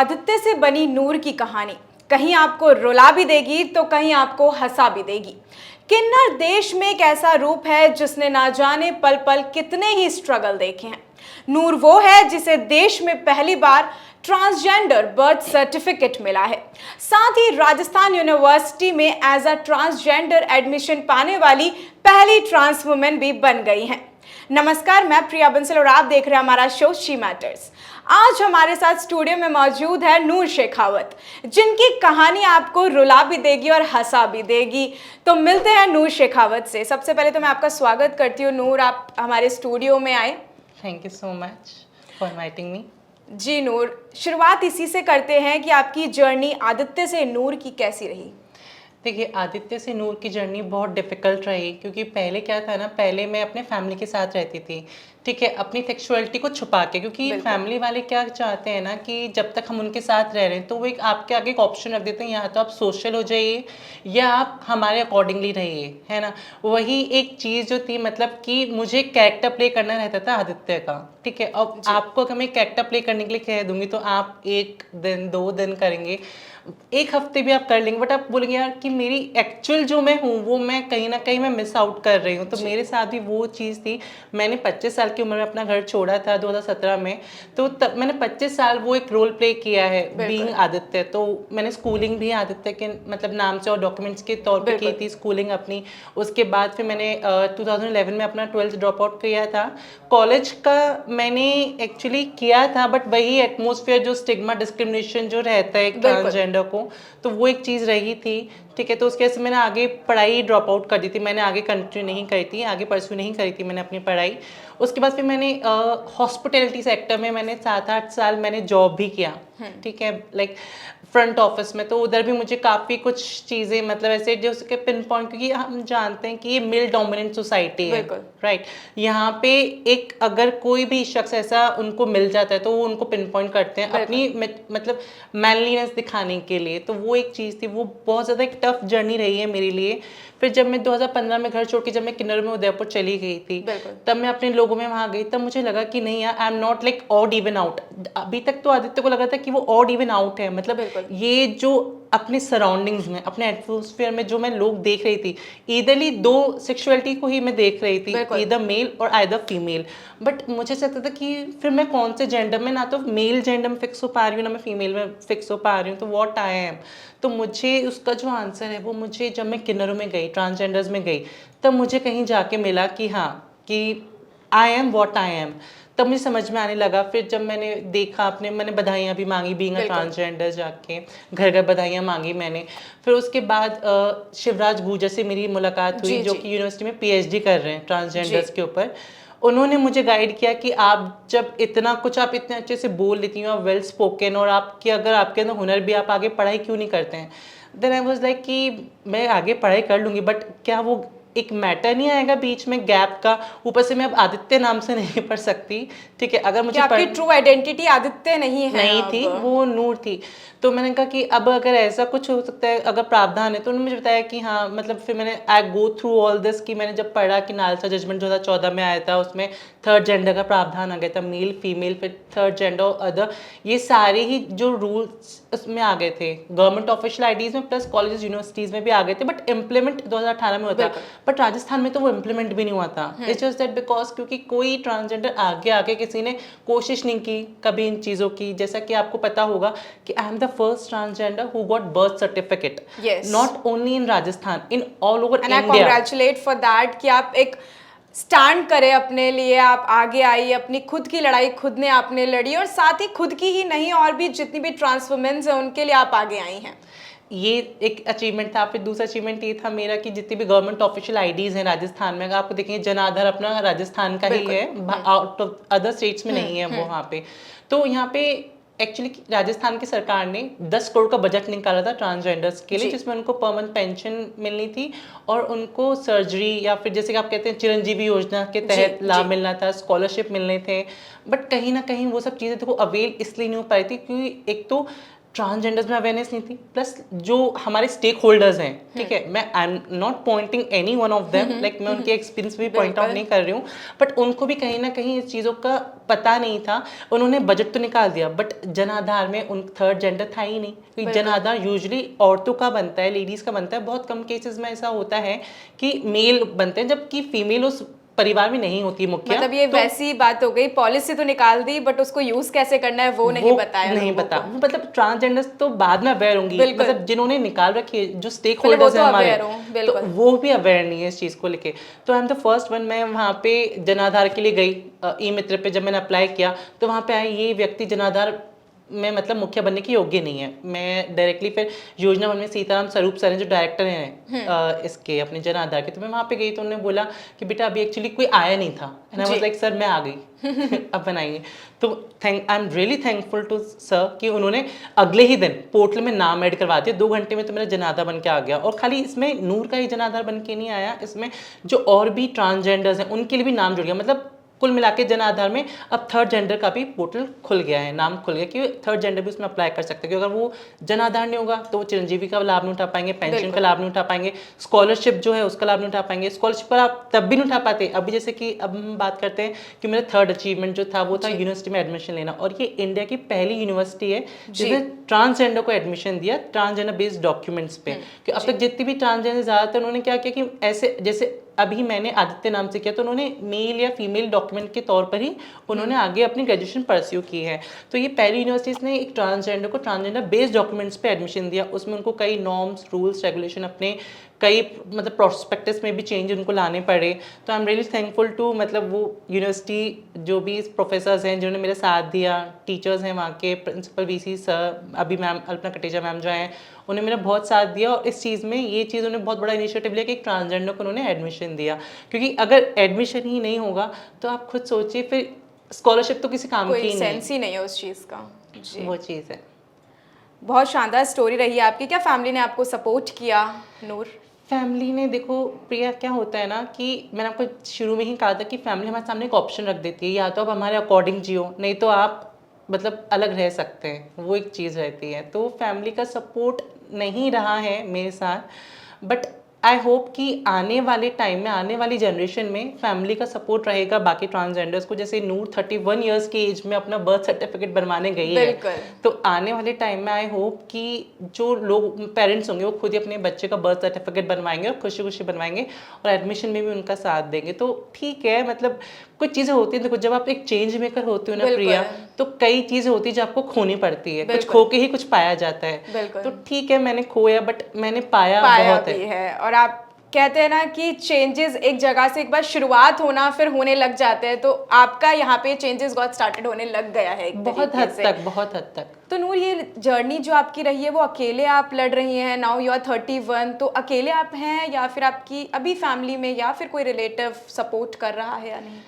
आदित्य से बनी नूर की कहानी कहीं आपको रुला भी देगी तो कहीं आपको हंसा भी देगी। किन्नर देश में एक ऐसा रूप है जिसने ना जाने पल पल कितने ही स्ट्रगल देखे हैं। नूर वो है जिसे देश में पहली बार ट्रांसजेंडर बर्थ सर्टिफिकेट मिला है। साथ ही राजस्थान यूनिवर्सिटी में एज अ ट्रांसजेंडर एडमिशन पाने वाली पहली ट्रांस वुमेन भी बन गई हैं। नमस्कार, मैं प्रिया बंसल और आप देख रहे हैं हमारा शो शी मैटर्स। आज हमारे साथ स्टूडियो में मौजूद है नूर शेखावत, जिनकी कहानी आपको रुला भी देगी और हंसा भी देगी। तो मिलते हैं नूर शेखावत से। सबसे पहले तो मैं आपका स्वागत करती हूँ नूर, आप हमारे स्टूडियो में आए। Thank you so much for inviting me. जी नूर, शुरुआत इसी से करते हैं कि आपकी जर्नी आदित्य से नूर की कैसी रही। देखिए, आदित्य से नूर की जर्नी बहुत डिफ़िकल्ट रही, क्योंकि पहले क्या था ना, पहले मैं अपने फैमिली के साथ रहती थी, ठीक है, अपनी सेक्सुअलिटी को छुपा के, क्योंकि फैमिली वाले क्या चाहते हैं ना कि जब तक हम उनके साथ रह रहे हैं तो वो एक आपके आगे एक ऑप्शन रख देते हैं, या तो आप सोशल हो जाइए या आप हमारे अकॉर्डिंगली रहिए, है ना। वही एक चीज़ जो थी, मतलब कि मुझे कैरेक्टर प्ले करना रहता था आदित्य का, ठीक है। अब आपको अगर मैं कैरेक्टर प्ले करने के लिए कह दूंगी तो आप 1 दिन 2 दिन करेंगे, 1 हफ्ते भी आप कर लेंगे, बट आप बोलेंगे यार कि मेरी एक्चुअल जो मैं हूँ वो मैं कहीं ना कहीं मैं मिस आउट कर रही हूँ। तो मेरे साथ भी वो चीज़ थी। मैंने 25 साल की उम्र में अपना घर छोड़ा था 2017 में, तो तब मैंने 25 साल वो एक रोल प्ले किया है बीइंग आदित्य। तो मैंने स्कूलिंग भी आदित्य के मतलब नाम से और डॉक्यूमेंट्स के तौर पे की थी स्कूलिंग अपनी। उसके बाद फिर मैंने 2011 में अपना 12th ड्रॉप आउट किया था। कॉलेज का मैंने एक्चुअली किया था, बट वही एटमोसफियर जो स्टिग्मा डिस्क्रिमिनेशन जो रहता है ट्रांसजेंडर को, तो वो एक चीज़ रही थी, ठीक है। तो उसके वजह से मैंने आगे पढ़ाई ड्रॉप आउट कर दी थी, मैंने आगे कंटिन्यू नहीं करी थी, आगे परस्यू नहीं करी थी मैंने अपनी पढ़ाई। उसके बाद फिर मैंने हॉस्पिटैलिटी सेक्टर में मैंने 7-8 साल मैंने जॉब भी किया, ठीक है, लाइक फ्रंट ऑफिस में। तो उधर भी मुझे काफ़ी कुछ चीज़ें मतलब ऐसे जो उसके पिन पॉइंट, क्योंकि हम जानते हैं कि ये मेल डोमिनेंट सोसाइटी है, राइट। यहाँ पे एक अगर कोई भी शख्स ऐसा उनको मिल जाता है तो वो उनको पिन पॉइंट करते हैं अपनी मतलब मैनलीनेस दिखाने के लिए। तो वो एक चीज़ थी, वो बहुत ज़्यादा एक टफ जर्नी रही है मेरे लिए। फिर जब मैं 2015 में घर छोड़ के जब मैं किन्नर में उदयपुर चली गई थी, तब मैं अपने लोगों में वहाँ गई, तब मुझे लगा कि नहीं यार, I am not like odd even out. अभी तक तो आदित्य को लगा था कि वो ऑड इवन आउट है, मतलब ये जो अपने सराउंडिंग्स में, अपने एटमोसफियर में जो मैं लोग देख रही थी, इधरली 2 सेक्सुअलिटी को ही मैं देख रही थी, ईदर मेल और आइदर फीमेल। बट मुझे लगता था कि फिर मैं कौन से जेंडर में, ना तो मेल जेंडर में फिक्स हो पा रही हूँ, ना मैं फीमेल में फिक्स हो पा रही हूँ, तो व्हाट आई एम। तो मुझे उसका जो आंसर है वो मुझे जब मैं किन्नरों में गई, ट्रांसजेंडर्स में गई, तब मुझे कहीं जाके मिला कि हाँ, कि I am what I am. तब मुझे समझ में आने लगा। फिर जब मैंने देखा, अपने मैंने बधाइयाँ भी मांगी बीइंग अ ट्रांसजेंडर, जाके घर घर बधाइयाँ मांगी मैंने। फिर उसके बाद शिवराज गुर्जर से मेरी मुलाकात हुई, जो कि यूनिवर्सिटी में PhD कर रहे हैं ट्रांसजेंडर्स के ऊपर। उन्होंने मुझे गाइड किया कि आप जब इतना कुछ, आप इतने अच्छे से बोल लेती हो, आप वेल स्पोकन, और आपकी अगर आपके अंदर हुनर भी, आप आगे पढ़ाई क्यों नहीं करते हैं। देन आई वाज लाइक कि मैं आगे पढ़ाई कर लूँगी, बट क्या वो एक मैटर नहीं आएगा बीच में गैप का। ऊपर से मैं अब आदित्य नाम से नहीं पढ़ सकती, ठीक है। अगर मुझे आपकी ट्रू आइडेंटिटी आदित्य नहीं थी, वो नूर थी। तो मैंने कहा कि अब अगर ऐसा कुछ हो सकता है, अगर प्रावधान है, तो उन्होंने मुझे बताया कि हाँ, मतलब फिर मैंने आई गो थ्रू ऑल दिस, कि मैंने जब पढ़ा कि नालसा जजमेंट 2014 में आया था, उसमें 3rd जेंडर का प्रावधान आ गया था, मेल फीमेल, फिर 3rd जेंडर और अदर, ये सारे ही जो रूल्स उसमें आ गए थे गवर्नमेंट ऑफिशियल आईडीज में, प्लस कॉलेजेस यूनिवर्सिटीज में भी आ गए थे। बट इम्प्लीमेंट 2018 में हुआ था, बट राजस्थान में तो वो इम्प्लीमेंट भी नहीं हुआ था। इट्स जस्ट दैट बिकॉज क्योंकि कोई ट्रांसजेंडर आगे आके किसी ने कोशिश नहीं की कभी इन चीज़ों की। जैसा कि आपको पता होगा कि I am the first transgender who got birth certificate, not only in Rajasthan, in all over India. And I congratulate for that कि आप एक स्टैंड करे अपने लिए, आप आगे आई, अपनी खुद की लड़ाई खुद ने आपने लड़ी, और साथ ही खुद की ही नहीं, और भी जितनी भी ट्रांस वुमेन्स हैं उनके लिए आप आगे आई हैं। ये एक अचीवमेंट था। फिर दूसरा अचीवमेंट ये था मेरा कि जितनी भी गवर्नमेंट ऑफिशियल आईडीज हैं राजस्थान में, अगर आपको देखेंगे जन आधार अपना राजस्थान का ही है, आउट ऑफ अदर स्टेट्स में नहीं है वो वहाँ पे। तो यहाँ पे एक्चुअली राजस्थान की सरकार ने 10 करोड़ का बजट निकाला था ट्रांसजेंडर्स के लिए, जिसमें उनको परमानेंट पेंशन मिलनी थी, और उनको सर्जरी, या फिर जैसे कि आप कहते हैं चिरंजीवी योजना के तहत लाभ मिलना था, स्कॉलरशिप मिलने थे। बट कहीं ना कहीं वो सब चीज़ें देखो अवेल इसलिए नहीं हो पाई थी क्योंकि एक तो ट्रांसजेंडर्स में अवेयरनेस नहीं थी, प्लस जो हमारे स्टेक होल्डर्स हैं, ठीक है, मैं I am not Poynting any one of them, like मैं उनके एक्सपीरियंस भी पॉइंट आउट नहीं कर रही हूँ, बट उनको भी कहीं ना कहीं इस चीज़ों का पता नहीं था। उन्होंने बजट तो निकाल दिया, बट जन आधार में उन थर्ड जेंडर था ही नहीं, क्योंकि जन आधार यूजली औरतों का बनता है, लेडीज़ का बनता है। बहुत कम केसेस में ऐसा होता है कि मेल बनते हैं, जबकि फीमेल उस परिवार में नहीं होती मुखिया। मतलब ये वैसी बात हो गई, पॉलिसी तो निकाल दी बट उसको यूज कैसे करना है वो नहीं बताया नहीं लोगों बता को। मतलब ट्रांसजेंडर्स तो बाद में अवेयर होंगी, बिल्कुल। मतलब जिन्होंने निकाल रखी है, जो स्टेक पहले वो होल्डर्स तो हैं हमारे, aware हों, तो बिल्कुल। वो भी अवेयर नहीं है इस चीज़ को लेके। तो I am the first one, मैं वहाँ पे जनाधार के लिए गई, ई मित्र पे जब मैंने अप्लाई किया तो वहाँ पे आई ये व्यक्ति जनाधार में मतलब मुखिया बनने के योग्य नहीं है। मैं डायरेक्टली फिर योजना वन में सीताराम स्वरूप सर हैं जो डायरेक्टर हैं इसके अपने जन आधार के, तो मैं वहाँ पे गई तो उन्होंने बोला कि बेटा अभी एक्चुअली कोई आया नहीं था, and I was like sir मैं आ गई अब बनाइए। तो I am really thankful to sir कि उन्होंने अगले ही दिन पोर्टल में नाम ऐड करवा दिया, 2 घंटे में तो मेरा जनाधार बन के आ गया। और खाली इसमें नूर का ही जनाधार बन के नहीं आया, इसमें जो और भी ट्रांसजेंडर्स हैं उनके लिए भी नाम जुड़ गया। मतलब कुल मिला के जन आधार में अब थर्ड जेंडर का भी पोर्टल खुल गया है, नाम खुल गया कि थर्ड जेंडर भी उसमें अप्लाई कर सकते हैं। क्योंकि अगर वो जन आधार नहीं होगा तो वो चिरंजीवी का लाभ नहीं उठा पाएंगे, पेंशन का लाभ नहीं उठा पाएंगे, स्कॉलरशिप जो है उसका लाभ नहीं उठा पाएंगे। स्कॉलरशिप पर आप तब भी नहीं उठा पाते। अभी जैसे कि अब हम बात करते हैं कि मेरा थर्ड अचीवमेंट जो था वो था यूनिवर्सिटी में एडमिशन लेना, और ये इंडिया की पहली यूनिवर्सिटी है जिसने ट्रांसजेंडर को एडमिशन दिया ट्रांसजेंडर बेस्ड डॉक्यूमेंट्स पे। कि अब तक जितनी भी ट्रांसजेंडर ज़्यादातर उन्होंने क्या किया कि ऐसे जैसे अभी मैंने आदित्य नाम से किया तो उन्होंने मेल या फीमेल डॉक्यूमेंट के तौर पर ही उन्होंने आगे अपनी ग्रेजुएशन परस्यू की है। तो ये पहली यूनिवर्सिटीज़ ने एक ट्रांसजेंडर को ट्रांसजेंडर बेस्ड डॉक्यूमेंट्स पे एडमिशन दिया। उसमें उनको कई नॉर्म्स, रूल्स, रेगुलेशन अपने कई मतलब प्रोस्पेक्टस में भी चेंज उनको लाने पड़े। तो I am really thankful to मतलब वो यूनिवर्सिटी, जो भी प्रोफेसर्स हैं जिन्होंने मेरा साथ दिया, टीचर्स हैं वहाँ के, प्रिंसिपल वीसी सर, अभी मैम अल्पना कटेजा मैम जो हैं, उन्होंने मेरा बहुत साथ दिया। और इस चीज़ में ये चीज़ उन्होंने बहुत बड़ा इनिशिएटिव लिया कि एक ट्रांसजेंडर को उन्होंने एडमिशन दिया। क्योंकि अगर एडमिशन ही नहीं होगा तो आप खुद सोचिए फिर स्कॉलरशिप तो किसी काम की कोई ही सेंस ही नहीं है उस चीज़ का। जी, वो चीज़ है। बहुत शानदार स्टोरी रही है आपकी। क्या फैमिली ने आपको सपोर्ट किया नूर? फैमिली ने, देखो प्रिया क्या होता है ना कि मैंने आपको शुरू में ही कहा था कि फैमिली हमारे सामने एक ऑप्शन रख देती है, या तो आप हमारे अकॉर्डिंग जियो, नहीं तो आप मतलब अलग रह सकते हैं, वो एक चीज़ रहती है। तो फैमिली का सपोर्ट नहीं रहा है मेरे साथ, बट आई होप कि आने वाले टाइम में, आने वाली जनरेशन में फैमिली का सपोर्ट रहेगा बाकी ट्रांसजेंडर्स को। जैसे नूर 31 ईयर्स की एज में अपना बर्थ सर्टिफिकेट बनवाने गई है, तो आने वाले टाइम में आई होप कि जो लोग पेरेंट्स होंगे वो खुद ही अपने बच्चे का बर्थ सर्टिफिकेट बनवाएंगे और खुशी खुशी बनवाएंगे और एडमिशन में भी उनका साथ देंगे। तो ठीक है, मतलब कुछ चीज़ें होती हैं, देखो जब आप एक चेंज मेकर होते हो ना प्रिया, तो कई चीज़ें होती है जो आपको खोनी पड़ती है, कुछ खो के ही कुछ पाया जाता है। तो ठीक है, मैंने खोया बट मैंने पाया बहुत है। और आप कहते हैं ना कि चेंजेस एक जगह से एक बार शुरुआत होना फिर होने लग जाते हैं, तो आपका यहाँ पे चेंजेस गॉट स्टार्टेड होने लग गया है बहुत हद तक, बहुत हद तक। तो नूर, ये जर्नी जो आपकी रही है वो अकेले आप लड़ रही हैं, नाउ यू आर 31, तो अकेले आप हैं या फिर आपकी अभी फैमिली में या फिर कोई रिलेटिव सपोर्ट कर रहा है या नहीं?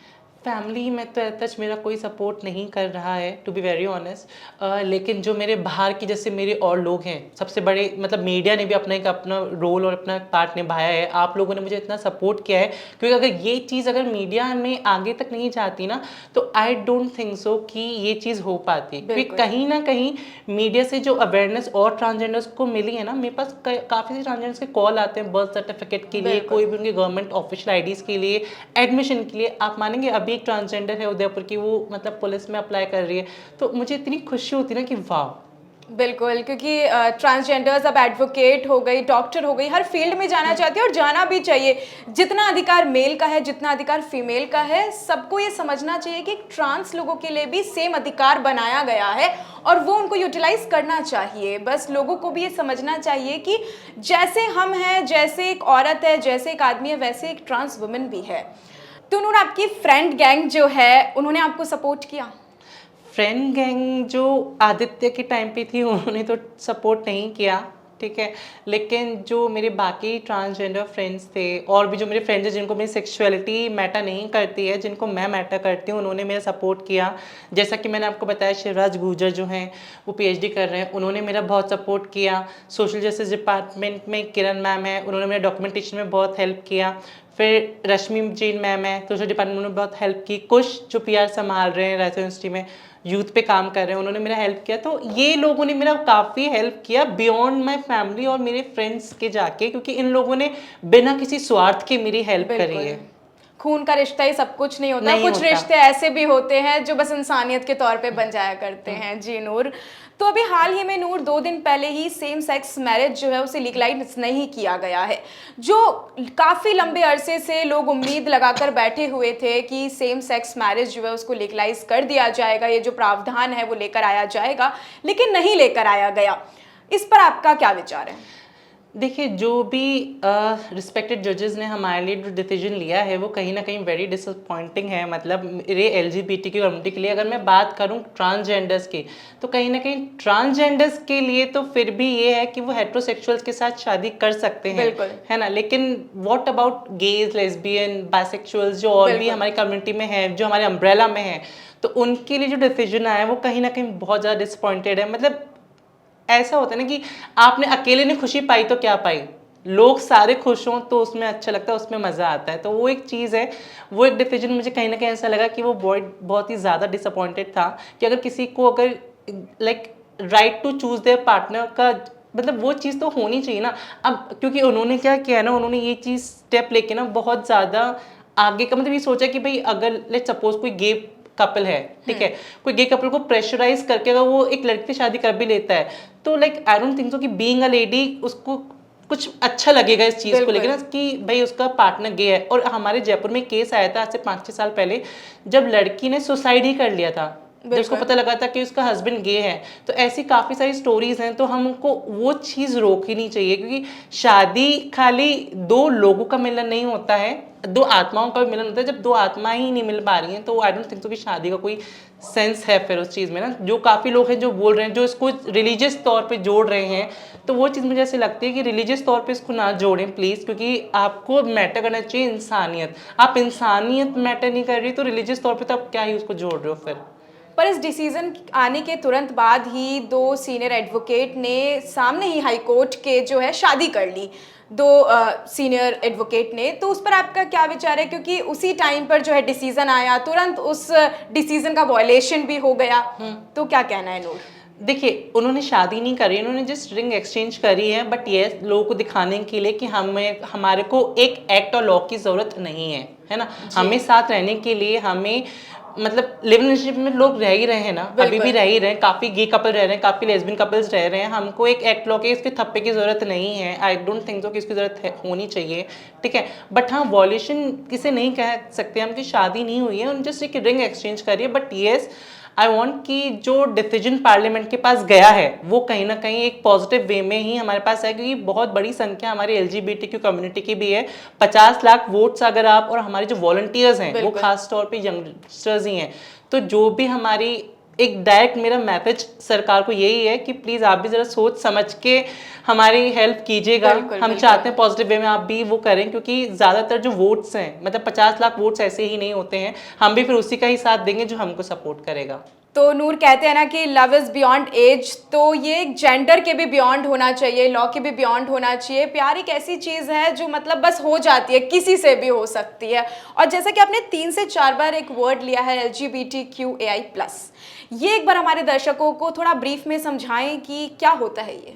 फैमिली में तो टच मेरा कोई सपोर्ट नहीं कर रहा है, टू बी वेरी ऑनेस्ट। लेकिन जो मेरे बाहर की जैसे मेरे और लोग हैं, सबसे बड़े मतलब मीडिया ने भी अपना रोल और अपना पार्ट निभाया है। आप लोगों ने मुझे इतना सपोर्ट किया है, क्योंकि अगर ये चीज़ अगर मीडिया में आगे तक नहीं जाती ना, तो आई डोंट थिंक सो कि ये चीज़ हो पाती। क्योंकि कहीं ना कहीं मीडिया से जो अवेयरनेस और ट्रांसजेंडर्स को मिली है ना, मेरे पास काफ़ी से ट्रांसजेंडर्स के कॉल आते हैं बर्थ सर्टिफिकेट के लिए, कोई भी उनके गवर्नमेंट ऑफिशियल आईडीज़ के लिए, एडमिशन के लिए। आप मानेंगे अभी एक ट्रांसजेंडर है उदयपुर की, वो मतलब पुलिस में अप्लाई कर रही है, तो मुझे इतनी खुशी होती है ना कि वाह। बिल्कुल, क्योंकि ट्रांसजेंडर्स अब एडवोकेट हो गई, डॉक्टर हो गई, हर फील्ड में जाना चाहती है और जाना भी चाहिए। जितना अधिकार मेल का है, जितना अधिकार फीमेल का है, सबको ये समझना चाहिए कि ट्रांस लोगों के लिए भी सेम अधिकार बनाया गया है और वो उनको यूटिलाइज करना चाहिए। बस लोगों को भी ये समझना चाहिए कि जैसे हम हैं, जैसे एक औरत है, जैसे एक आदमी है, वैसे एक ट्रांस वुमेन भी है। तो उन्होंने आपकी फ्रेंड गैंग जो है, उन्होंने आपको सपोर्ट किया? फ्रेंड गैंग जो आदित्य के टाइम पे थी उन्होंने तो सपोर्ट नहीं किया, ठीक है। लेकिन जो मेरे बाकी ट्रांसजेंडर फ्रेंड्स थे और भी जो मेरे फ्रेंड्स हैं जिनको मेरी सेक्सुअलिटी मैटर नहीं करती है, जिनको मैं मैटर करती हूँ, उन्होंने मेरा सपोर्ट किया। जैसा कि मैंने आपको बताया, शिवराज गुर्जर जो हैं वो पीएचडी कर रहे हैं, उन्होंने मेरा बहुत सपोर्ट किया। सोशल जस्टिस डिपार्टमेंट में किरण मैम है, उन्होंने मेरे डॉक्यूमेंटेशन में बहुत हेल्प किया। फिर रश्मि जैन मैम है, सोशल डिपार्टमेंट में बहुत हेल्प की। कुछ जो पीआर संभाल रहे हैं राजस्थान यूनिवर्सिटी में, यूथ पे काम कर रहे हैं, उन्होंने मेरा हेल्प किया। तो ये लोगों ने मेरा काफ़ी हेल्प किया बियॉन्ड माय फैमिली और मेरे फ्रेंड्स के जाके, क्योंकि इन लोगों ने बिना किसी स्वार्थ के मेरी हेल्प करी है। खून का रिश्ता ही सब कुछ नहीं होता, नहीं कुछ होता। रिश्ते ऐसे भी होते हैं जो बस इंसानियत के तौर पे बन जाया करते हैं। जी नूर, तो अभी हाल ही में नूर 2 दिन पहले ही सेम सेक्स मैरिज जो है उसे लीगलाइज नहीं किया गया है, जो काफ़ी लंबे अरसे से लोग उम्मीद लगाकर बैठे हुए थे कि सेम सेक्स मैरिज जो है उसको लीगलाइज कर दिया जाएगा, ये जो प्रावधान है वो लेकर आया जाएगा, लेकिन नहीं लेकर आया गया। इस पर आपका क्या विचार है? देखिए, जो भी रिस्पेक्टेड जजेस ने हमारे लिए जो डिसीजन लिया है वो कहीं ना कहीं वेरी डिसअपॉइंटिंग है। मतलब मेरे एलजीबीटी की कम्युनिटी के लिए अगर मैं बात करूं ट्रांसजेंडर्स की, तो कहीं ना कहीं ट्रांसजेंडर्स के लिए तो फिर भी ये है कि वो हेट्रोसेक्सुअल्स के साथ शादी कर सकते हैं, है ना। लेकिन what about gauge, lesbian, bisexuals जो और भी हमारी कम्युनिटी में है, जो हमारे अम्ब्रेला में है, तो उनके लिए जो डिसीजन आया है वो कहीं ना कहीं बहुत ज़्यादा डिसअपॉइंटेड है। मतलब ऐसा होता है ना कि आपने अकेले ने खुशी पाई तो क्या पाई, लोग सारे खुश हों तो उसमें अच्छा लगता है, उसमें मज़ा आता है। तो वो एक चीज़ है, वो एक डिसीजन मुझे कहीं ना कहीं ऐसा लगा कि वो बहुत ही ज़्यादा डिसअपॉइंटेड था कि अगर किसी को अगर like right to choose their partner का, मतलब वो चीज़ तो होनी चाहिए ना। अब क्योंकि उन्होंने क्या किया ना, उन्होंने ये चीज़ स्टेप लेके ना बहुत ज़्यादा आगे का, मतलब ये सोचा कि भाई अगर लेट्स सपोज कोई गे कपल है, ठीक है, कोई गे कपल को प्रेशराइज करके अगर वो एक लड़की से शादी कर भी लेता है, तो like I don't think so कि बीइंग अ लेडी उसको कुछ अच्छा लगेगा इस चीज़ को लेकर ना, कि भाई उसका पार्टनर गे है। और हमारे जयपुर में केस आया था आज से 5-6 साल पहले, जब लड़की ने सुसाइड ही कर लिया था जब उसको पता लगा था कि उसका हस्बैंड गे है। तो ऐसी काफ़ी सारी स्टोरीज हैं, तो हमको वो चीज़ रोकनी चाहिए, क्योंकि शादी खाली दो लोगों का मिलन नहीं होता है, दो आत्माओं का भी मिलन होता है। जब दो आत्माएं ही नहीं मिल पा रही हैं तो आई डोंट थिंक सो कि शादी का कोई सेंस है फिर उस चीज़ में ना। जो काफ़ी लोग हैं जो बोल रहे हैं, जो इसको रिलीजियस तौर पे जोड़ रहे हैं, तो वो चीज़ मुझे ऐसे लगती है कि रिलीजियस तौर पे इसको ना जोड़ें प्लीज़, क्योंकि आपको मैटर करना चाहिए इंसानियत। आप इंसानियत मैटर नहीं कर रही तो रिलीजियस तौर पे तो आप क्या ही उसको जोड़ रहे हो फिर। पर इस डिसीजन आने के तुरंत बाद ही 2 सीनियर एडवोकेट ने सामने ही हाई कोर्ट के जो है शादी कर ली, 2 सीनियर एडवोकेट ने। तो उस पर आपका क्या विचार है? क्योंकि उसी टाइम पर जो है डिसीजन आया, तुरंत उस डिसीजन का वॉयलेशन भी हो गया। तो क्या कहना है नूर? देखिए, उन्होंने शादी नहीं करी, उन्होंने जस्ट रिंग एक्सचेंज करी है, बट ये लोगों को दिखाने के लिए कि हमारे को एक एक्ट और लॉ की ज़रूरत नहीं है ना। हमें साथ रहने के लिए, हमें मतलब लिव इन रिलेशनशिप में लोग रह ही रहे हैं ना, अभी भी रह ही रहे हैं, काफ़ी गे कपल रह रहे हैं, काफ़ी लेस्बियन कपल्स रह रहे हैं। हमको एक एक्ट लॉ के इसके थप्पे की ज़रूरत नहीं है। आई डोंट थिंक सो कि इसकी ज़रूरत होनी चाहिए, ठीक है। बट हाँ, वॉल्यूशन किसे नहीं कह सकते हम कि शादी नहीं हुई है, जस्ट एक रिंग एक्सचेंज करिए। बट येस, आई वॉन्ट कि जो डिसीजन पार्लियामेंट के पास गया है वो कहीं ना कहीं एक पॉजिटिव वे में ही हमारे पास है, क्योंकि बहुत बड़ी संख्या हमारी एलजीबीटीक्यू कम्युनिटी की भी है। 50 लाख वोट्स अगर आप, और हमारे जो वॉलंटियर्स हैं वो खास तौर पे यंगस्टर्स ही हैं, तो जो भी हमारी एक डायरेक्ट मेरा मैसेज सरकार को यही है कि प्लीज़ आप भी ज़रा सोच समझ के हमारी हेल्प कीजिएगा। हम चाहते हैं पॉजिटिव वे में आप भी वो करें, क्योंकि ज़्यादातर जो वोट्स हैं, मतलब 50 लाख वोट्स ऐसे ही नहीं होते हैं, हम भी फिर उसी का ही साथ देंगे जो हमको सपोर्ट करेगा। तो नूर कहते हैं ना कि लव इज़ बियॉन्ड एज, तो ये जेंडर के भी बियॉन्ड होना चाहिए, लॉ के भी बियॉन्ड होना चाहिए। प्यार एक ऐसी चीज़ है जो मतलब बस हो जाती है, किसी से भी हो सकती है। और जैसा कि आपने 3 से 4 बार एक वर्ड लिया है LGBTQAI+, ये एक बार हमारे दर्शकों को थोड़ा ब्रीफ में समझाएं कि क्या होता है ये।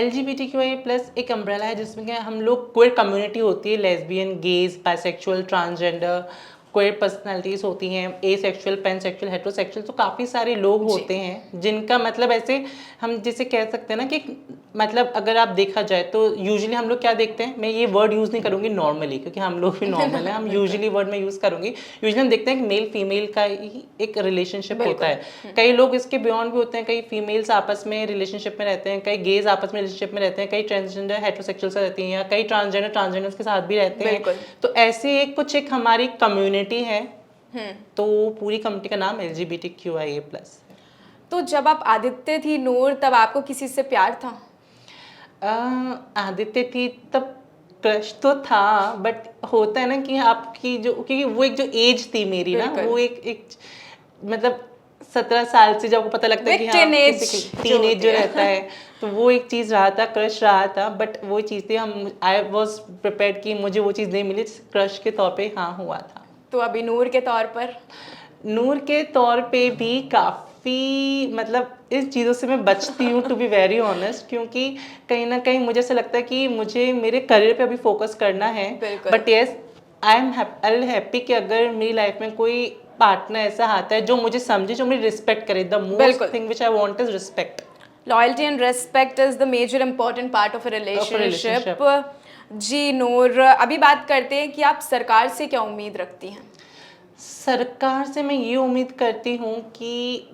LGBTQIA+ एक अम्ब्रेला है जिसमें कि हम लोग क्वेयर कम्युनिटी होती है, lesbian, gauge, bisexual, transgender, queer personalities होती हैं, एसेक्सुअल, पेनसेक्सुअल, हेट्रोसेक्सुअल, तो काफ़ी सारे लोग होते हैं जिनका मतलब ऐसे हम जिसे कह सकते हैं ना कि मतलब अगर आप देखा जाए तो यूजुअली हम लोग क्या देखते हैं, मैं ये वर्ड यूज़ नहीं करूँगी नॉर्मली, क्योंकि हम लोग भी नॉर्मल हैं, हम यूजुअली वर्ड में यूज़ करूँगी। यूजुअली हम देखते हैं कि मेल फीमेल का ही एक रिलेशनशिप होता है। कई लोग इसके बियॉन्ड भी होते हैं, कई फीमेल्स आपस में रिलेशनशिप में रहते हैं, कई गेज आपस में रिलेशनशिप में रहते हैं, कई ट्रांसजेंडर हेट्रोसेक्सुअल से रहती हैं, या कई ट्रांसजेंडर्स के साथ भी रहते हैं। तो ऐसे कुछ एक हमारी कम्युनिटी है, तो पूरी कम्युनिटी का नाम LGBTQIA+। तो जब आप आदित्य थी नूर, तब आपको किसी से प्यार था? आदित्य थी तब क्रश तो था, बट होता है ना कि आपकी जो, क्योंकि वो एक जो एज थी मेरी ना, वो एक मतलब 17 साल से जब आपको पता लगता है कि हाँ टीनेज जो रहता है, तो वो एक चीज़ रहा था, क्रश रहा था, बट वो चीज़ थी, हम आई वॉज प्रिपेयर्ड कि मुझे वो चीज़ नहीं मिली, क्रश के तौर पे हाँ हुआ था। तो अभी नूर के तौर पर? नूर के तौर पे भी काफ़ी मतलब इस चीज़ों से मैं बचती हूँ, टू बी वेरी ऑनेस्ट, क्योंकि कहीं ना कहीं मुझे ऐसा लगता है कि मुझे मेरे करियर पे अभी फोकस करना है। But yes, I am happy कि अगर मेरी लाइफ में कोई पार्टनर ऐसा आता है जो मुझे समझे, जो मेरी रिस्पेक्ट करे। The most thing which I want is respect. Loyalty and respect is the major important part of a relationship. जी नूर, अभी बात करते हैं कि आप सरकार से क्या उम्मीद रखती हैं? सरकार से मैं ये उम्मीद करती हूँ कि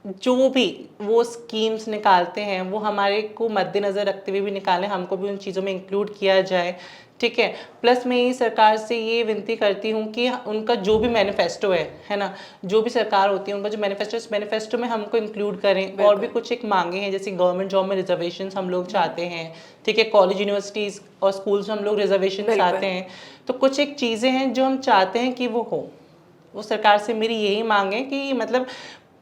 जो भी वो स्कीम्स निकालते हैं वो हमारे को मद्देनज़र रखते हुए भी निकालें, हमको भी उन चीज़ों में इंक्लूड किया जाए, ठीक है। प्लस मैं ये सरकार से ये विनती करती हूँ कि उनका जो भी मैनिफेस्टो है ना, जो भी सरकार होती है उनका जो मैनिफेस्टो, उस मैनिफेस्टो में हमको इंक्लूड करें। और भी कुछ एक मांगे हैं, जैसे गवर्नमेंट जॉब में रिजर्वेशन हम लोग चाहते हैं, ठीक है, कॉलेज यूनिवर्सिटीज़ और स्कूल्स में हम लोग रिजर्वेशन चाहते हैं। तो कुछ एक चीज़ें हैं जो हम चाहते हैं कि वो हो। वो सरकार से मेरी यही मांग है कि मतलब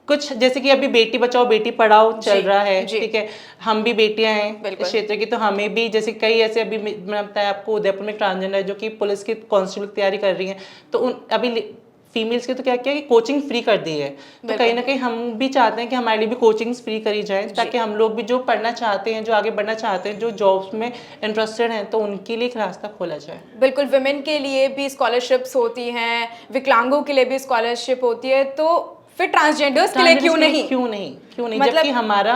कुछ, जैसे कि अभी बेटी बचाओ बेटी पढ़ाओ चल रहा है, ठीक है, हम भी बेटियां हैं इस क्षेत्र की, तो हमें भी, जैसे कई ऐसे अभी मैंने बताया आपको उदयपुर में ट्रांसजेंडर जो कि पुलिस की कांस्टेबल की तैयारी कर रही हैं, तो उन अभी फीमेल्स के तो क्या किया कि कोचिंग फ्री कर दी है। तो कहीं ना कहीं हम भी चाहते हैं कि हमारे लिए भी कोचिंग्स फ्री करी जाए, ताकि हम लोग भी जो पढ़ना चाहते हैं, जो आगे बढ़ना चाहते हैं, जो जॉब्स में इंटरेस्टेड हैं, तो उनके लिए एक रास्ता खोला जाए। बिल्कुल, विमेन के लिए भी स्कॉलरशिप्स होती हैं, विकलांगों के लिए भी स्कॉलरशिप होती है, तो फिर ट्रांसजेंडर्स के लिए क्यों नहीं? मतलब, जबकि हमारा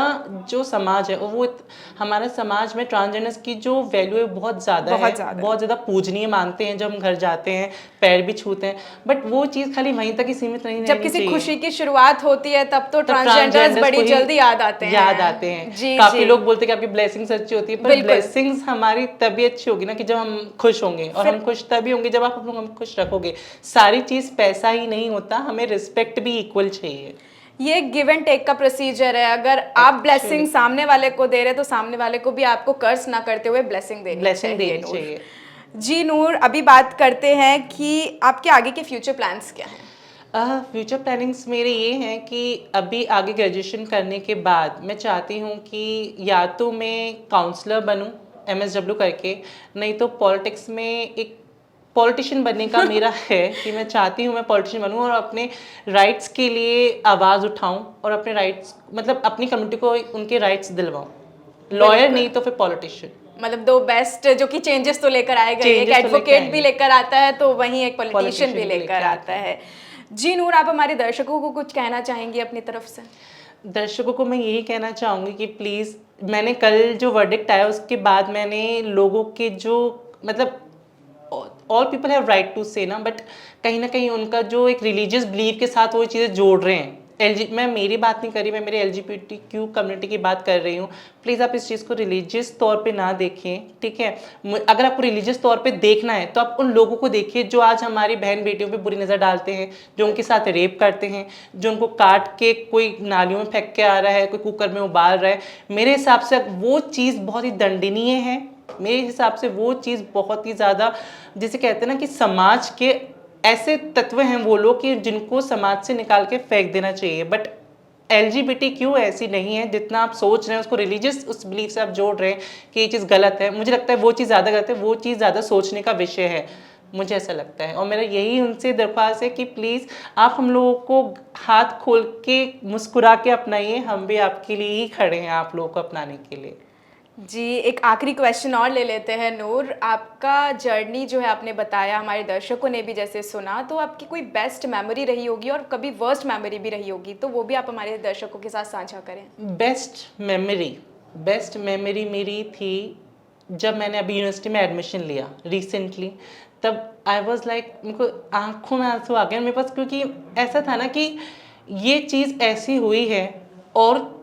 जो समाज है वो हमारे समाज में ट्रांसजेंडर्स की जो वैल्यू है बहुत ज़्यादा है, बहुत ज़्यादा पूजनीय मानते हैं। जब हम घर जाते हैं पैर भी छूते हैं, बट वो चीज़ खाली वहीं तक ही सीमित नहीं रहनी चाहिए। जब किसी खुशी की शुरुआत होती है तब तो ट्रांसजेंडर्स बड़ी जल्दी याद आते हैं। काफी लोग बोलते हैं कि आपकी ब्लेसिंग्स अच्छी होती है, पर ब्लेसिंग्स हमारी तभी अच्छी होगी ना कि जब हम खुश होंगे, और हम खुश तभी होंगे जब आप हम खुश रखोगे। सारी चीज़ पैसा ही नहीं होता, हमें रिस्पेक्ट भी इक्वल चाहिए। ये गिव एंड टेक का प्रोसीजर है। अगर आप ब्लेसिंग सामने वाले को दे रहे तो सामने वाले को भी आपको कर्ज ना करते हुए ब्लेसिंग देनी चाहिए। जी नूर, अभी बात करते हैं कि आपके आगे के फ्यूचर प्लान्स क्या हैं? फ्यूचर प्लानिंग्स मेरे ये हैं कि अभी आगे ग्रेजुएशन करने के बाद मैं चाहती हूँ कि या तो मैं काउंसलर बनूँ MSW करके, नहीं तो पॉलिटिक्स में एक पॉलिटिशियन बनने का मेरा है कि मैं चाहती हूँ मैं पॉलिटिशियन बनूँ और अपने राइट्स के लिए आवाज़ उठाऊँ, और अपने राइट्स मतलब अपनी कम्युनिटी को उनके राइट्स दिलवाऊँ। लॉयर नहीं तो फिर पॉलिटिशियन। मतलब दो बेस्ट जो कि चेंजेस तो लेकर आएगा, एक एडवोकेट भी लेकर आता है तो वहीं एक पॉलिटिशियन भी लेकर आता है। जी नूर, आप हमारे दर्शकों को कुछ कहना चाहेंगी अपनी तरफ से? दर्शकों को मैं यही कहना चाहूँगी कि प्लीज़, मैंने कल जो वर्डिक्ट आया उसके बाद मैंने लोगों के जो मतलब all people have right to say ना, बट कहीं ना कहीं उनका जो एक रिलीजियस बिलीव के साथ वो चीज़ें जोड़ रहे हैं। मैं मेरी बात नहीं कर रही, मैं मेरे LGBTQ कम्युनिटी की बात कर रही हूँ। प्लीज़ आप इस चीज़ को रिलीजियस तौर पे ना देखें, ठीक है। अगर आपको रिलीजियस तौर पे देखना है तो आप उन लोगों को देखिए जो आज हमारी बहन बेटियों पे बुरी नज़र डालते हैं, जो उनके साथ रेप करते हैं, जो उनको काट के कोई नालियों में फेंक के आ रहा है, कोई कुकर में उबाल रहा है। मेरे हिसाब से वो चीज़ बहुत ही दंडनीय है। मेरे हिसाब से वो चीज़ बहुत ही ज़्यादा, जिसे कहते हैं ना कि समाज के ऐसे तत्व हैं वो लोग कि जिनको समाज से निकाल के फेंक देना चाहिए। बट LGBTQ ऐसी नहीं है जितना आप सोच रहे हैं, उसको रिलीजियस उस बिलीफ से आप जोड़ रहे हैं कि ये चीज़ गलत है। मुझे लगता है वो चीज़ ज़्यादा गलत है, वो चीज़ ज़्यादा सोचने का विषय है, मुझे ऐसा लगता है। और मेरा यही उनसे दरख्वास्त है कि प्लीज़ आप हम लोगों को हाथ खोल के मुस्कुरा के अपनाइए, हम भी आपके लिए ही खड़े हैं आप लोगों को अपनाने के लिए। जी, एक आखिरी क्वेश्चन और ले लेते हैं नूर। आपका जर्नी जो है आपने बताया, हमारे दर्शकों ने भी जैसे सुना, तो आपकी कोई बेस्ट मेमोरी रही होगी और कभी वर्स्ट मेमोरी भी रही होगी, तो वो भी आप हमारे दर्शकों के साथ साझा करें। बेस्ट मेमोरी मेरी थी जब मैंने अभी यूनिवर्सिटी में एडमिशन लिया रिसेंटली। तब आई वॉज लाइक, मुझको आंखों में आंसू आ गए मेरे पास, क्योंकि ऐसा था ना कि ये चीज़ ऐसी हुई है और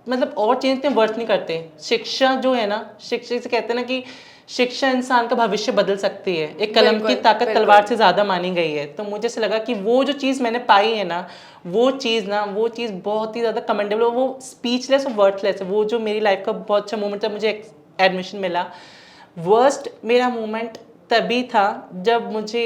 मतलब और चीज़ इतने वर्थ नहीं करते। शिक्षा जो है ना, शिक्षा से कहते हैं ना कि शिक्षा इंसान का भविष्य बदल सकती है। एक कलम की ताकत तलवार से ज़्यादा मानी गई है। तो मुझे ऐसा लगा कि वो जो चीज़ मैंने पाई है ना, वो चीज़ बहुत ही ज़्यादा कमेंडेबल, वो स्पीचलेस और वर्थलेस है। वो जो मेरी लाइफ का बहुत अच्छा मोमेंट था, मुझे एडमिशन मिला। वर्स्ट मेरा मोमेंट तभी था जब मुझे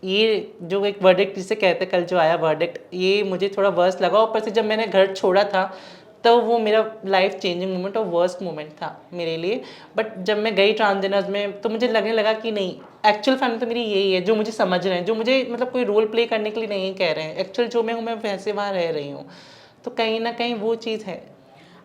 ये जो एक वर्डिक्ट जिसे कहते हैं, कल जो आया वर्डिक्ट, ये मुझे थोड़ा वर्स्ट लगा। ऊपर से जब मैंने घर छोड़ा था तो वो मेरा लाइफ चेंजिंग मोमेंट और वर्स्ट मोमेंट था मेरे लिए। बट जब मैं गई ट्रांसजेंडर्स में तो मुझे लगने लगा कि नहीं, एक्चुअल फैमिली तो मेरी यही है, जो मुझे समझ रहे हैं, जो मुझे मतलब कोई रोल प्ले करने के लिए नहीं कह रहे हैं, एक्चुअल जो मैं हूँ मैं वैसे वहाँ रह रही हूँ। तो कहीं ना कहीं वो चीज़ है।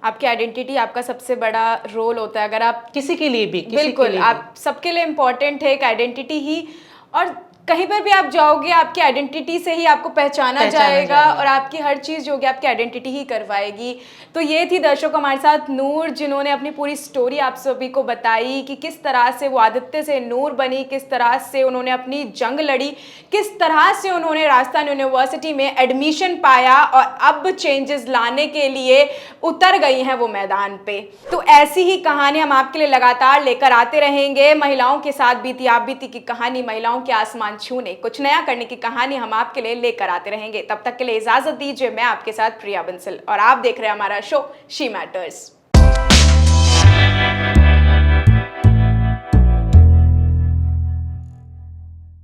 आपकी आइडेंटिटी आपका सबसे बड़ा रोल होता है। अगर आप किसी के लिए भी, बिल्कुल, आप सबके लिए इम्पोर्टेंट है एक आइडेंटिटी ही। और कहीं पर भी आप जाओगे आपकी आइडेंटिटी से ही आपको पहचाना जाएगा और आपकी हर चीज़ जो होगी आपकी आइडेंटिटी ही करवाएगी। तो ये थी दर्शकों हमारे साथ नूर, जिन्होंने अपनी पूरी स्टोरी आप सभी को बताई कि किस तरह से वो आदित्य से नूर बनी, किस तरह से उन्होंने अपनी जंग लड़ी, किस तरह से उन्होंने राजस्थान यूनिवर्सिटी में एडमिशन पाया और अब चेंजेस लाने के लिए उतर गई हैं वो मैदान पे। तो ऐसी ही कहानी हम आपके लिए लगातार लेकर आते रहेंगे। महिलाओं के साथ बीती आप बीती की कहानी, महिलाओं के आसमान छूने, कुछ नया करने की कहानी हम आपके लिए लेकर आते रहेंगे। तब तक के लिए इजाजत दीजिए, मैं आपके साथ प्रिया बंसल और आप देख रहे हैं हमारा शो शी मैटर्स।